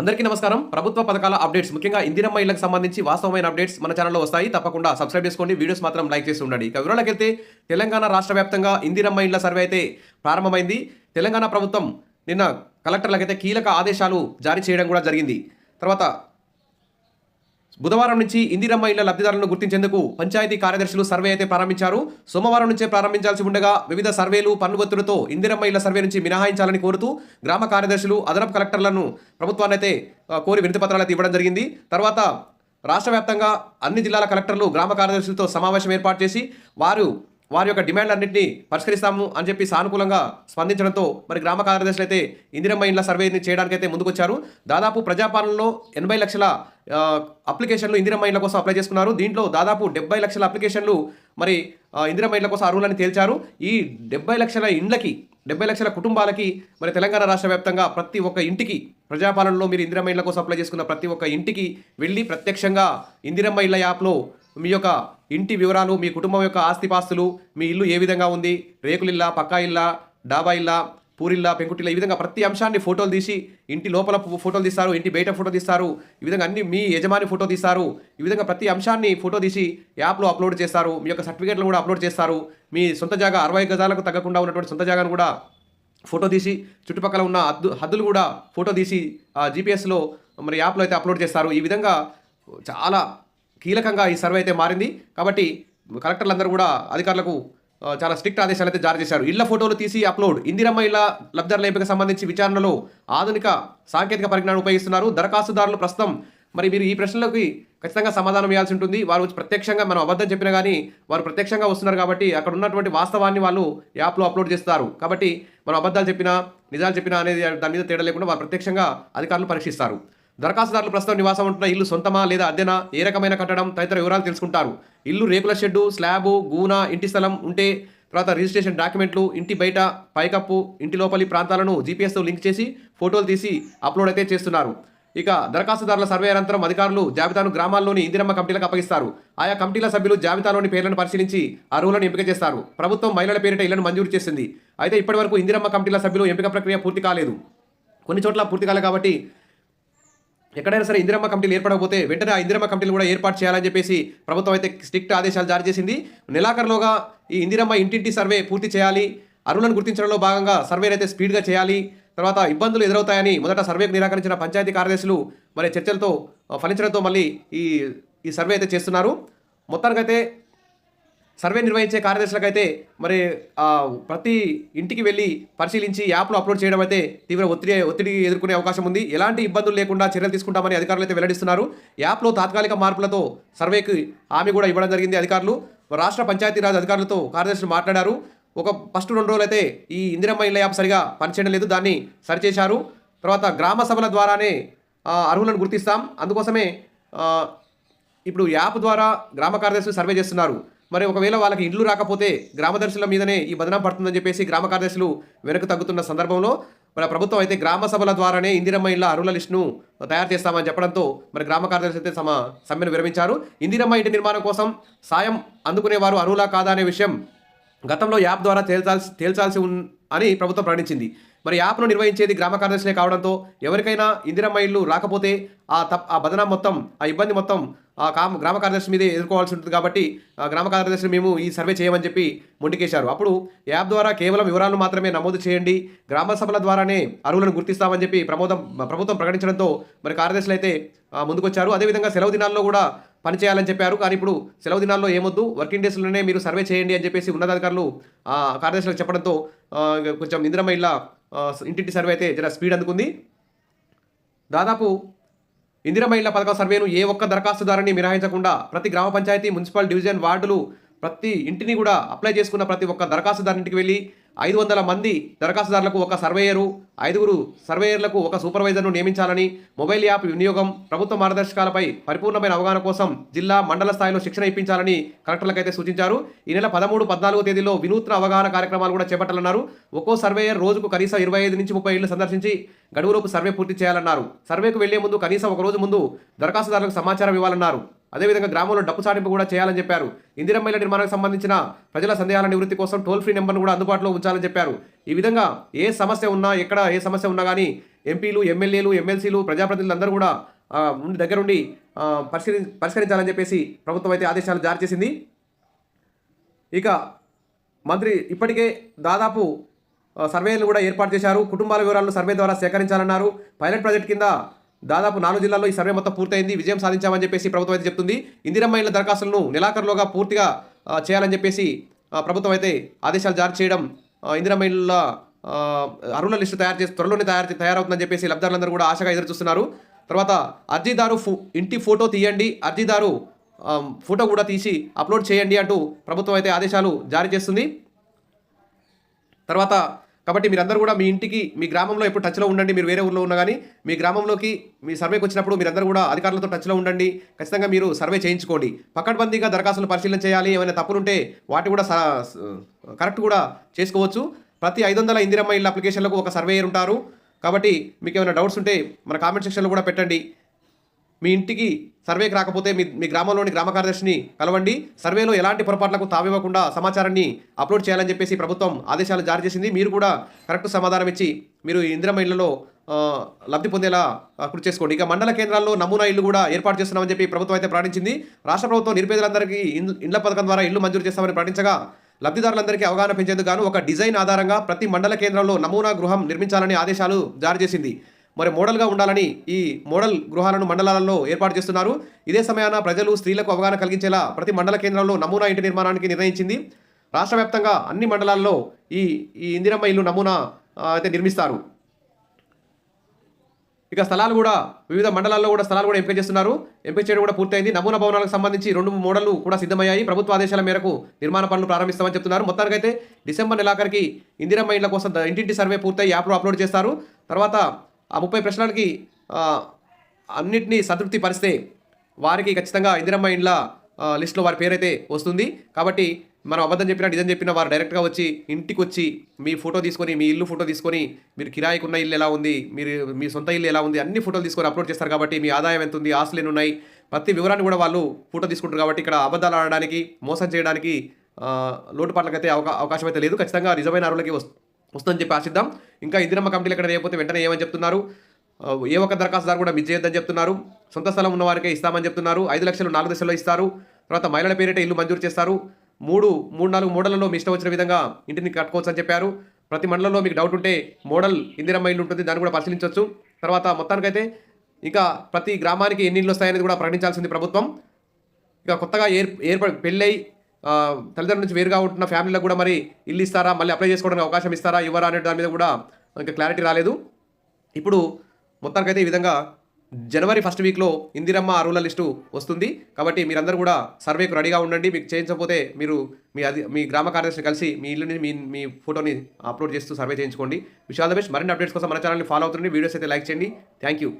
అందరికీ నమస్కారం. ప్రభుత్వ పథకాల అప్డేట్స్ ముఖ్యంగా ఇందిరమ్మ ఇళ్లకు సంబంధించి వాస్తవమైన అప్డేట్స్ మన ఛానల్లో వస్తాయి. తప్పకుండా సబ్స్క్రైబ్ చేసుకోండి. వీడియోస్ మాత్రం లైక్ చేసి ఉండండి. ఇక వివరాలకెళ్తే తెలంగాణ రాష్ట్ర వ్యాప్తంగా ఇందిరమ్మ ఇళ్ల సర్వే అయితే ప్రారంభమైంది. తెలంగాణ ప్రభుత్వం నిన్న కలెక్టర్లకైతే కీలక ఆదేశాలు జారీ చేయడం కూడా జరిగింది. తర్వాత బుధవారం నుంచి ఇందిరమ్మ ఇళ్ల లబ్ధిదారులను గుర్తించేందుకు పంచాయతీ కార్యదర్శులు సర్వే అయితే ప్రారంభించారు. సోమవారం నుంచే ప్రారంభించాల్సి ఉండగా వివిధ సర్వేలు పన్ను ఒత్తిడితో ఇందిరమ్మ ఇళ్ల సర్వే నుంచి మినహాయించాలని కోరుతూ గ్రామ కార్యదర్శులు అదనపు కలెక్టర్లను ప్రభుత్వాన్ని అయితే కోరి వినతి పత్రాలు అయితే ఇవ్వడం జరిగింది. తర్వాత రాష్ట్ర వ్యాప్తంగా అన్ని జిల్లాల కలెక్టర్లు గ్రామ కార్యదర్శులతో సమావేశం ఏర్పాటు చేసి వారి యొక్క డిమాండ్లన్నింటినీ పరిష్కరిస్తాము అని చెప్పి సానుకూలంగా స్పందించడంతో మరి గ్రామ కార్యదర్శులు అయితే ఇందిరమ్మ ఇళ్ల సర్వేని చేయడానికైతే ముందుకొచ్చారు. దాదాపు ప్రజాపాలనలో 80 లక్షల అప్లికేషన్లు ఇందిరమ్మ ఇళ్ల కోసం అప్లై చేసుకున్నారు. దీంట్లో దాదాపు 70 లక్షల అప్లికేషన్లు మరి ఇందిరమ్మ ఇళ్ల కోసం అర్హులని తేల్చారు. ఈ 70 లక్షల ఇండ్లకి 70 లక్షల కుటుంబాలకి మరి తెలంగాణ రాష్ట్ర వ్యాప్తంగా ప్రతి ఒక్క ఇంటికి ప్రజాపాలనలో మీరు ఇందిరమ్మ ఇళ్ల కోసం అప్లై చేసుకున్న ప్రతి ఒక్క ఇంటికి వెళ్ళి ప్రత్యక్షంగా ఇందిరమ్మ ఇళ్ల యాప్లో మీ యొక్క ఇంటి వివరాలు, మీ కుటుంబం యొక్క ఆస్తిపాస్తులు, మీ ఇల్లు ఏ విధంగా ఉంది, రేకులిల్లా, పక్కా ఇల్లా, డాబా ఇల్లా, పూరిల్లా, పెంకుటిల్లా, ఈ విధంగా ప్రతి అంశాన్ని ఫోటోలు తీసి ఇంటి లోపల ఫోటోలు తీస్తారు, ఇంటి బయట ఫోటో తీస్తారు, ఈ విధంగా అన్ని మీ యజమాని ఫోటో తీస్తారు. ఈ విధంగా ప్రతి అంశాన్ని ఫోటో తీసి యాప్లో అప్లోడ్ చేస్తారు. మీ యొక్క సర్టిఫికేట్లు కూడా అప్లోడ్ చేస్తారు. మీ సొంత జాగా 60 గజాలకు తగ్గకుండా ఉన్నటువంటి సొంత జాగాను కూడా ఫోటో తీసి చుట్టుపక్కల ఉన్న హద్దులు కూడా ఫోటో తీసి జీపీఎస్లో మరి యాప్లో అయితే అప్లోడ్ చేస్తారు. ఈ విధంగా చాలా కీలకంగా ఈ సర్వే అయితే మారింది. కాబట్టి కలెక్టర్లందరూ కూడా అధికారులకు చాలా స్ట్రిక్ట్ ఆదేశాలు అయితే జారీ చేశారు. ఇళ్ల ఫోటోలు తీసి అప్లోడ్. ఇందిరమ్మ ఇళ్ల లబ్ధిదారుల ఎంపిక సంబంధించి విచారణలో ఆధునిక సాంకేతిక పరిజ్ఞానం ఉపయోగిస్తున్నారు. దరఖాస్తుదారులు ప్రస్తుతం మరి మీరు ఈ ప్రశ్నలకి ఖచ్చితంగా సమాధానం ఇవ్వాల్సి ఉంటుంది. వారు ప్రత్యక్షంగా మనం అబద్ధం చెప్పినా కానీ వారు ప్రత్యక్షంగా వస్తున్నారు కాబట్టి అక్కడ ఉన్నటువంటి వాస్తవాన్ని వాళ్ళు యాప్లో అప్లోడ్ చేస్తారు. కాబట్టి మనం అబద్ధాలు చెప్పినా నిజాలు చెప్పినా అనేది దాని మీద తేడా లేకుండా వారు ప్రత్యక్షంగా అధికారులు పరీక్షిస్తారు. దరఖాస్తుదారులు ప్రస్తుతం నివాసం ఉంటున్న ఇల్లు సొంతమా లేదా అద్దెనా, ఏ రకమైన కట్టడం తదితర వివరాలు తెలుసుకుంటారు. ఇల్లు రేకుల షెడ్డు, స్లాబు, గూన, ఇంటి స్థలం ఉంటే తర్వాత రిజిస్ట్రేషన్ డాక్యుమెంట్లు, ఇంటి బయట పైకప్పు, ఇంటి లోపలి ప్రాంతాలను జీపీఎస్తో లింక్ చేసి ఫోటోలు తీసి అప్లోడ్ అయితే చేస్తున్నారు. ఇక దరఖాస్తుదారుల సర్వే అనంతరం అధికారులు జాబితాను గ్రామాల్లోని ఇందిరమ్మ కమిటీలకు అప్పగిస్తారు. ఆయా కమిటీల సభ్యులు జాబితాలోని పేర్లను పరిశీలించి అర్హులను ఎంపిక చేస్తారు. ప్రభుత్వం మహిళల పేరిట ఇళ్లను మంజూరు చేసింది. అయితే ఇప్పటివరకు ఇందిరమ్మ కమిటీల సభ్యులు ఎంపిక ప్రక్రియ పూర్తి కాలేదు. కొన్ని చోట్ల పూర్తి కాలేదు కాబట్టి ఎక్కడైనా సరే ఇందిరమ్మ కమిటీలు ఏర్పడకపోతే వెంటనే ఆ ఇందిరమ్మ కమిటీలు కూడా ఏర్పాటు చేయాలని చెప్పేసి ప్రభుత్వం అయితే స్ట్రిక్ట్ ఆదేశాలు జారీ చేసింది. నెలాఖరులోగా ఈ ఇందిరమ్మ ఇంటింటి సర్వే పూర్తి చేయాలి. అర్హులను గుర్తించడంలో భాగంగా సర్వేని అయితే స్పీడ్గా చేయాలి. తర్వాత ఇబ్బందులు ఎదురవుతాయని మొదట సర్వేకు నిరాకరించిన పంచాయతీ కార్యదర్శులు మరి చర్చలతో ఫలించడంతో మళ్ళీ ఈ సర్వే అయితే చేస్తున్నారు. మొత్తానికైతే సర్వే నిర్వహించే కార్యదర్శులకైతే మరి ప్రతి ఇంటికి వెళ్ళి పరిశీలించి యాప్లో అప్లోడ్ చేయడం అయితే తీవ్ర ఒత్తిడి ఎదుర్కొనే అవకాశం ఉంది. ఎలాంటి ఇబ్బందులు లేకుండా చర్యలు తీసుకుంటామని అధికారులు అయితే వెల్లడిస్తున్నారు. యాప్లో తాత్కాలిక మార్పులతో సర్వేకి హామీ కూడా ఇవ్వడం జరిగింది. అధికారులు రాష్ట్ర పంచాయతీరాజ్ అధికారులతో కార్యదర్శులు మాట్లాడారు. ఫస్ట్ 2 రోజులు అయితే ఈ ఇందిరమ్మ ఇళ్ల యాప్ సరిగా పనిచేయడం లేదు, దాన్ని సరిచేశారు. తర్వాత గ్రామ సభల ద్వారానే అర్హులను గుర్తిస్తాం. అందుకోసమే ఇప్పుడు యాప్ ద్వారా గ్రామ కార్యదర్శులు సర్వే చేస్తున్నారు. మరి ఒకవేళ వాళ్ళకి ఇండ్లు రాకపోతే గ్రామదర్శుల మీదనే ఈ బదనాం పడుతుందని చెప్పేసి గ్రామ కార్యదర్శులు వెనక్కి తగ్గుతున్న సందర్భంలో మరి ప్రభుత్వం అయితే గ్రామ సభల ద్వారానే ఇందిరమ్మ ఇళ్ల అర్హుల లిస్టును తయారు చేస్తామని చెప్పడంతో మరి గ్రామ కార్యదర్శి అయితే సమ్మెను విరమించారు. ఇందిరమ్మ ఇంటి నిర్మాణం కోసం సాయం అందుకునేవారు అర్హులా కాదా అనే విషయం గతంలో యాప్ ద్వారా తేల్చాల్సి అని ప్రభుత్వం ప్రకటించింది. మరి యాప్ను నిర్వహించేది గ్రామ కార్యదర్శులే కావడంతో ఎవరికైనా ఇందిరమ్మ ఇల్లు రాకపోతే ఆ బదనాం మొత్తం, ఆ ఇబ్బంది మొత్తం గ్రామ కార్యదర్శి మీదే ఎదుర్కోవాల్సి ఉంటుంది. కాబట్టి గ్రామ కార్యదర్శులు మేము ఈ సర్వే చేయమని చెప్పి మొండికేశారు. అప్పుడు యాప్ ద్వారా కేవలం వివరాలను మాత్రమే నమోదు చేయండి, గ్రామ సభల ద్వారానే అర్హులను గుర్తిస్తామని చెప్పి ప్రభుత్వం ప్రకటించడంతో మరి కార్యదర్శులు అయితే ముందుకొచ్చారు. అదేవిధంగా సెలవు దినాల్లో కూడా పనిచేయాలని చెప్పారు. కానీ ఇప్పుడు సెలవు దినాల్లో ఏమొద్దు, వర్కింగ్ డేస్లోనే మీరు సర్వే చేయండి అని చెప్పేసి ఉన్నతాధికారులు కార్యదర్శులకు చెప్పడంతో కొంచెం ఇందిరమ్మ ఇళ్ల ఇంటింటి సర్వే అయితే జర స్పీడ్ అందుకుంది. దాదాపు ఇందిరమ్మ ఇళ్ల పథకం సర్వేను ఏ ఒక్క దరఖాస్తుదారుని మినహాయించకుండా ప్రతి గ్రామ పంచాయతీ, మున్సిపల్ డివిజన్, వార్డులు ప్రతి ఇంటిని కూడా అప్లై చేసుకున్న ప్రతి ఒక్క దరఖాస్తుదారునింటికి వెళ్ళి 500 మంది దరఖాస్తుదారులకు ఒక సర్వేయరు, 5 సర్వేయర్లకు ఒక సూపర్వైజర్ను నియమించాలని, మొబైల్ యాప్ వినియోగం, ప్రభుత్వ మార్గదర్శకాలపై పరిపూర్ణమైన అవగాహన కోసం జిల్లా, మండల స్థాయిలో శిక్షణ ఇప్పించాలని కలెక్టర్లకైతే సూచించారు. ఈ నెల 13, 14 తేదీల్లో వినూత్న అవగాహన కార్యక్రమాలు కూడా చేపట్టాలన్నారు. ఒక్కో సర్వేయర్ రోజుకు కనీసం 25 నుంచి 30 ఇళ్లు సందర్శించి గడువులోపు సర్వే పూర్తి చేయాలన్నారు. సర్వేకు వెళ్లే ముందు కనీసం ఒక రోజు ముందు దరఖాస్తుదారులకు సమాచారం ఇవ్వాలన్నారు. అదేవిధంగా గ్రామంలో డప్పు చాటింపు కూడా చేయాలని చెప్పారు. ఇందిరమ్మ ఇళ్ల నిర్మాణానికి సంబంధించిన ప్రజల సందేహాల నివృత్తి కోసం టోల్ ఫ్రీ నెంబర్ను కూడా అందుబాటులో ఉంచాలని చెప్పారు. ఈ విధంగా ఏ సమస్య ఉన్నా, ఎక్కడ ఏ సమస్య ఉన్నా కానీ ఎంపీలు, ఎమ్మెల్యేలు, ఎమ్మెల్సీలు, ప్రజాప్రతినిధులు అందరూ కూడా దగ్గరుండి పరిష్కరించాలని చెప్పేసి ప్రభుత్వం అయితే ఆదేశాలు జారీ చేసింది. ఇక మంత్రి ఇప్పటికే దాదాపు సర్వేలు కూడా ఏర్పాటు చేశారు. కుటుంబాల వివరాలను సర్వే ద్వారా సేకరించాలన్నారు. పైలట్ ప్రాజెక్ట్ కింద దాదాపు 4 జిల్లాల్లో ఈ సర్వే మొత్తం పూర్తయింది. విజయం సాధించామని చెప్పేసి ప్రభుత్వం అయితే చెప్తుంది. ఇందిరమ్మ ఇళ్ల దరఖాస్తులను నెలాఖరులోగా పూర్తిగా చేయాలని చెప్పేసి ప్రభుత్వం అయితే ఆదేశాలు జారీ చేయడం, ఇందిరమ్మ ఇళ్ల అర్హుల లిస్టు త్వరలోనే తయారవుతుందని చెప్పేసి లబ్ధిదారులందరూ కూడా ఆశగా ఎదురు చూస్తున్నారు. తర్వాత అర్జీదారు ఇంటి ఫోటో తీయండి, అర్జీదారు ఫోటో కూడా తీసి అప్లోడ్ చేయండి అంటూ ప్రభుత్వం అయితే ఆదేశాలు జారీ చేస్తుంది. తర్వాత కాబట్టి మీరందరూ కూడా మీ ఇంటికి, మీ గ్రామంలో ఎప్పుడు టచ్లో ఉండండి. మీరు వేరే ఊళ్ళో ఉన్నా కానీ మీ గ్రామంలోకి మీ సర్వేకి వచ్చినప్పుడు మీరందరూ కూడా అధికారులతో టచ్లో ఉండండి. ఖచ్చితంగా మీరు సర్వే చేయించుకోండి. పకడ్బందీగా దరఖాస్తులు పరిశీలన చేయాలి. ఏమైనా తప్పులుంటే వాటి కూడా కరెక్ట్ కూడా చేసుకోవచ్చు. ప్రతి 500 ఇందిరమ్మ ఇళ్ళ అప్లికేషన్లకు ఒక సర్వేయర్ ఉంటారు. కాబట్టి మీకు ఏమైనా డౌట్స్ ఉంటే మన కామెంట్ సెక్షన్లో కూడా పెట్టండి. మీ ఇంటికి సర్వేకి రాకపోతే మీ గ్రామంలోని గ్రామ కార్యదర్శిని కలవండి. సర్వేలో ఎలాంటి పొరపాట్లకు తావివ్వకుండా సమాచారాన్ని అప్లోడ్ చేయాలని చెప్పేసి ప్రభుత్వం ఆదేశాలు జారీ చేసింది. మీరు కూడా కరెక్ట్ సమాధానం ఇచ్చి మీరు ఇందిరమ్మ ఇళ్లలో లబ్ధి పొందేలా కృషి చేసుకోండి. ఇక మండల కేంద్రాల్లో నమూనా ఇల్లు కూడా ఏర్పాటు చేస్తున్నామని చెప్పి ప్రభుత్వం అయితే ప్రకటించింది. రాష్ట్ర ప్రభుత్వం నిరుపేదలందరికీ ఇండ్ల పథకం ద్వారా ఇల్లు మంజూరు చేస్తామని ప్రకటించగా లబ్ధిదారులందరికీ అవగాహన పెంచేందుకు గాను ఒక డిజైన్ ఆధారంగా ప్రతి మండల కేంద్రంలో నమూనా గృహం నిర్మించాలని ఆదేశాలు జారీ చేసింది. మరి మోడల్గా ఉండాలని ఈ మోడల్ గృహాలను మండలాలలో ఏర్పాటు చేస్తున్నారు. ఇదే సమయాన ప్రజలు, స్త్రీలకు అవగాహన కలిగించేలా ప్రతి మండల కేంద్రంలో నమూనా ఇంటి నిర్మాణానికి నిర్ణయించింది. రాష్ట్ర వ్యాప్తంగా అన్ని మండలాల్లో ఈ ఇందిరమ్మ ఇల్లు నమూనా అయితే నిర్మిస్తారు. ఇక స్థలాలు కూడా వివిధ మండలాల్లో కూడా స్థలాలు కూడా ఎంపిక చేస్తున్నారు. ఎంపిక చేయడం కూడా పూర్తయింది. నమూనా భవనాలకు సంబంధించి 2 మోడళ్లు కూడా సిద్ధమయ్యాయి. ప్రభుత్వ ఆదేశాల మేరకు నిర్మాణ పనులు ప్రారంభిస్తామని చెప్తున్నారు. మొత్తానికైతే డిసెంబర్ నెలాఖరికి ఇందిరమ్మ ఇళ్ల కోసం ఇంటింటి సర్వే పూర్తయి యాప్లో అప్లోడ్ చేస్తారు. తర్వాత ఆ 30 ప్రశ్నలకి అన్నింటినీ సంతృప్తి పరిస్తే వారికి ఖచ్చితంగా ఇందిరమ్మ ఇండ్ల లిస్టులో వారి పేరైతే వస్తుంది. కాబట్టి మనం అబద్ధం చెప్పినా నిజం చెప్పినా వారు డైరెక్ట్గా వచ్చి ఇంటికి వచ్చి మీ ఫోటో తీసుకొని, మీ ఇల్లు ఫోటో తీసుకొని, మీరు కిరాయికి ఉన్న ఇల్లు ఎలా ఉంది, మీ సొంత ఇల్లు ఎలా ఉంది, అన్ని ఫోటోలు తీసుకొని అప్లోడ్ చేస్తారు. కాబట్టి మీ ఆదాయం ఎంత ఉంది, ఆస్తులు ఎన్ని ఉన్నాయి, ప్రతి వివరాన్ని కూడా వాళ్ళు ఫోటో తీసుకుంటారు. కాబట్టి ఇక్కడ అబద్ధాలు ఆడడానికి, మోసం చేయడానికి, లోటుపాట్లకైతే అవకాశం అయితే లేదు. ఖచ్చితంగా నిజమైన అర్హులకి వస్తుందని చెప్పి ఆశిద్దాం. ఇంకా ఇందిరమ్మ కమిటీలు ఎక్కడ లేకపోతే వెంటనే ఏమని చెప్తున్నారు, ఏ ఒక్క దరఖాస్తుదారు కూడా మిస్ చేయొద్దని చెప్తున్నారు. సొంత స్థలం ఉన్న వారికే ఇస్తామని చెప్తున్నారు. 5 లక్షలు 4 దశల్లో ఇస్తారు. తర్వాత మహిళల పేరిట ఇల్లు మంజూరు చేస్తారు. 3-4 మోడళ్లలో మీ ఇష్టం వచ్చిన విధంగా ఇంటిని కట్టుకోవచ్చు అని చెప్పారు. ప్రతి మండలంలో మీకు డౌట్ ఉంటే మోడల్ ఇందిరమ్మ ఇల్లు ఉంటుంది, దాన్ని కూడా పరిశీలించవచ్చు. తర్వాత మొత్తానికైతే ఇంకా ప్రతి గ్రామానికి ఎన్ని ఇళ్ళు వస్తాయనేది కూడా ప్రకటించాల్సింది ప్రభుత్వం. ఇక కొత్తగా పెళ్ళై తల్లిదండ్రుల నుంచి వేరుగా ఉంటున్న ఫ్యామిలీలకు కూడా మరి ఇల్లు ఇస్తారా, మళ్ళీ అప్లై చేసుకోవడానికి అవకాశం ఇస్తారా, ఇవ్వరా అనే దాని మీద కూడా ఇంకా క్లారిటీ రాలేదు. ఇప్పుడు మొత్తానికైతే ఈ విధంగా జనవరి 1st వీక్లో ఇందిరమ్మ అర్హుల లిస్టు వస్తుంది. కాబట్టి మీరందరూ కూడా సర్వేకు రెడీగా ఉండండి. మీకు చేయించకపోతే మీరు మీ గ్రామ కార్యదర్శిని కలిసి మీ ఇల్లుని మీ ఫోటోని అప్లోడ్ చేస్తూ సర్వే చేయించుకోండి. Wish all the best. మరిన్ని అప్డేట్స్ కోసం మన ఛానల్ని ఫాలో అవుతుంది. వీడియోస్ అయితే లైక్ చేయండి. Thank you.